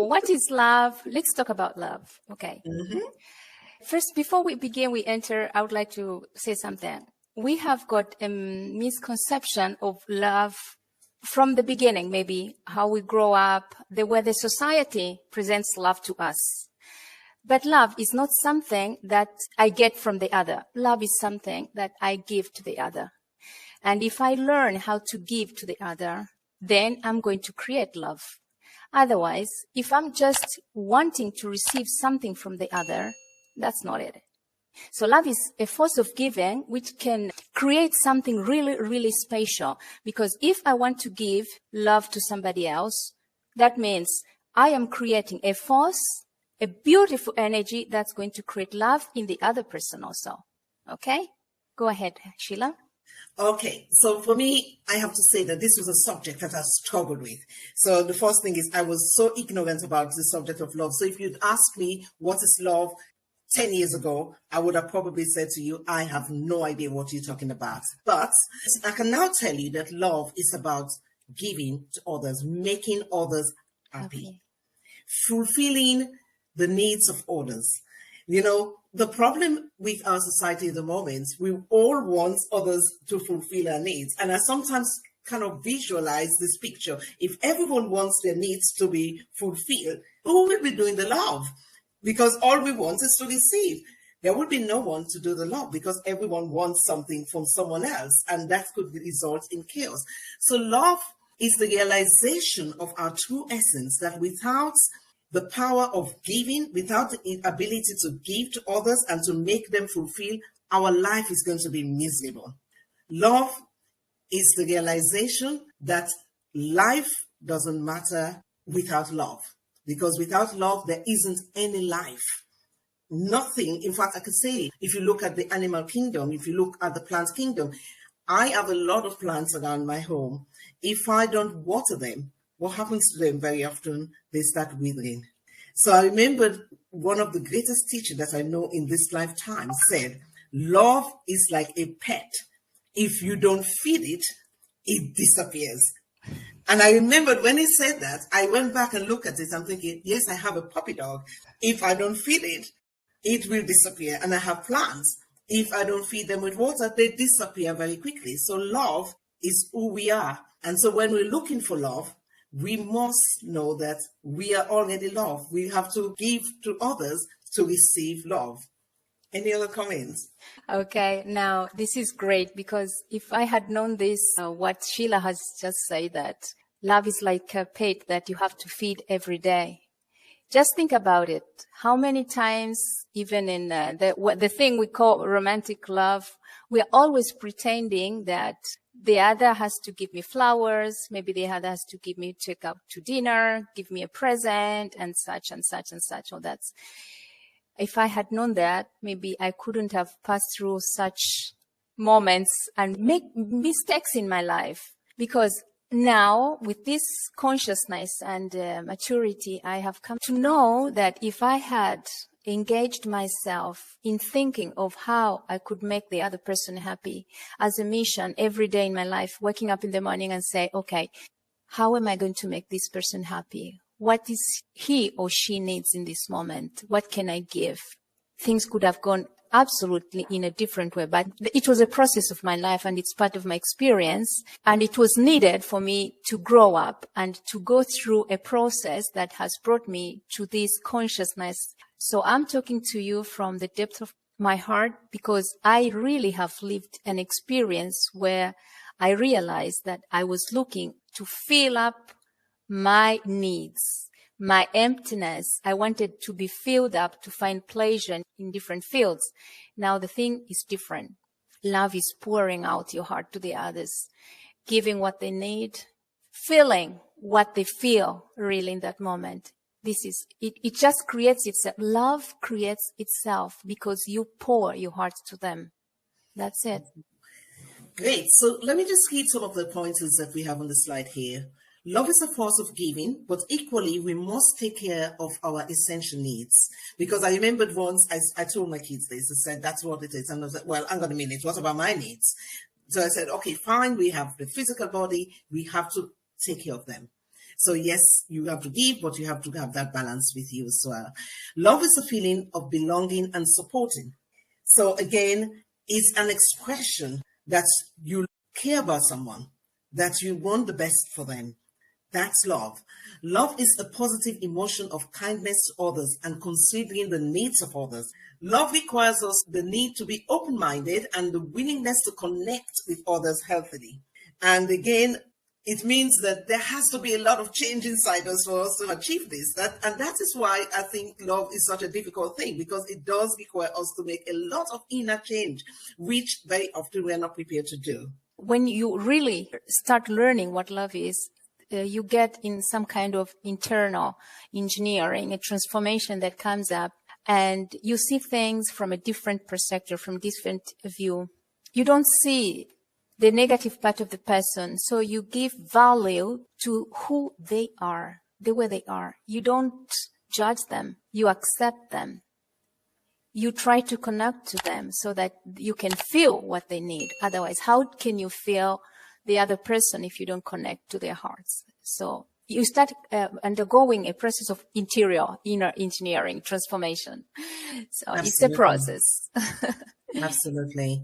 What is love? Let's talk about love. Okay. Mm-hmm. First, before we begin, I would like to say something. We have got a misconception of love from the beginning, maybe how we grow up, the way the society presents love to us. But love is not something that I get from the other. Love is something that I give to the other. And if I learn how to give to the other, then I'm going to create love. Otherwise, if I'm just wanting to receive something from the other, that's not it. So love is a force of giving which can create something really, really special. Because if I want to give love to somebody else, that means I am creating a force, a beautiful energy that's going to create love in the other person also. Okay? Go ahead, Sheila. Okay, so for me, I have to say that this was a subject that I struggled with. So the first thing is I was so ignorant about the subject of love. So if you'd ask me what is love 10 years ago, I would have probably said to you, I have no idea what you're talking about. But I can now tell you that love is about giving to others, making others happy, fulfilling the needs of others. You know, the problem with our society at the moment, we all want others to fulfill our needs. And I sometimes kind of visualize this picture. If everyone wants their needs to be fulfilled, who will be doing the love? Because all we want is to receive. There will be no one to do the love because everyone wants something from someone else. And that could result in chaos. So love is the realization of our true essence, that without the power of giving, without the ability to give to others and to make them fulfill, our life is going to be miserable. Love is the realization that life doesn't matter without love, because without love, there isn't any life. Nothing. In fact, I could say, if you look at the animal kingdom, if you look at the plant kingdom, I have a lot of plants around my home. If I don't water them, what happens to them very often? They start withering. So I remembered one of the greatest teachers that I know in this lifetime said, love is like a pet. If you don't feed it, it disappears. And I remembered when he said that, I went back and looked at it. I'm thinking, yes, I have a puppy dog. If I don't feed it, it will disappear. And I have plants. If I don't feed them with water, they disappear very quickly. So love is who we are. And so when we're looking for love, we must know that we are already loved. We have to give to others to receive love. Any other comments? Okay, now this is great, because if I had known this, what Sheila has just said, that love is like a pet that you have to feed every day. Just think about it. How many times, even in the thing we call romantic love, we are always pretending that the other has to give me flowers, maybe the other has to give me take out to dinner, give me a present, and such and such and such. Or that's, if I had known that, maybe I couldn't have passed through such moments and make mistakes in my life. Because now, with this consciousness and maturity, I have come to know that if I had engaged myself in thinking of how I could make the other person happy as a mission every day in my life, waking up in the morning and say, okay, how am I going to make this person happy? What is he or she needs in this moment? What can I give? Things could have gone absolutely in a different way, but it was a process of my life and it's part of my experience. And it was needed for me to grow up and to go through a process that has brought me to this consciousness. So I'm talking to you from the depth of my heart, because I really have lived an experience where I realized that I was looking to fill up my needs, my emptiness. I wanted to be filled up to find pleasure in different fields. Now the thing is different. Love is pouring out your heart to the others, giving what they need, feeling what they feel really in that moment. This is, it just creates itself. Love creates itself because you pour your heart to them. That's it. Great. So let me just read some of the pointers that we have on the slide here. Love is a force of giving, but equally we must take care of our essential needs. Because I remembered once I told my kids this, I said, that's what it is. And I was like, well, hang on a minute, what about my needs? So I said, okay, fine, we have the physical body, we have to take care of them. So yes, you have to give, but you have to have that balance with you as well. Love is a feeling of belonging and supporting. So again, it's an expression that you care about someone, that you want the best for them. That's love. Love is a positive emotion of kindness to others and considering the needs of others. Love requires us the need to be open-minded and the willingness to connect with others healthily. And again, it means that there has to be a lot of change inside us for us to achieve this. And that is why I think love is such a difficult thing, because it does require us to make a lot of inner change, which very often we're not prepared to do. When you really start learning what love is, you get in some kind of internal engineering, a transformation that comes up, and you see things from a different perspective, from different view. You don't see the negative part of the person, so you give value to who they are, the way they are. You don't judge them, you accept them. You try to connect to them so that you can feel what they need. Otherwise, how can you feel the other person if you don't connect to their hearts? So you start undergoing a process of inner engineering transformation. So Absolutely. It's a process. Absolutely.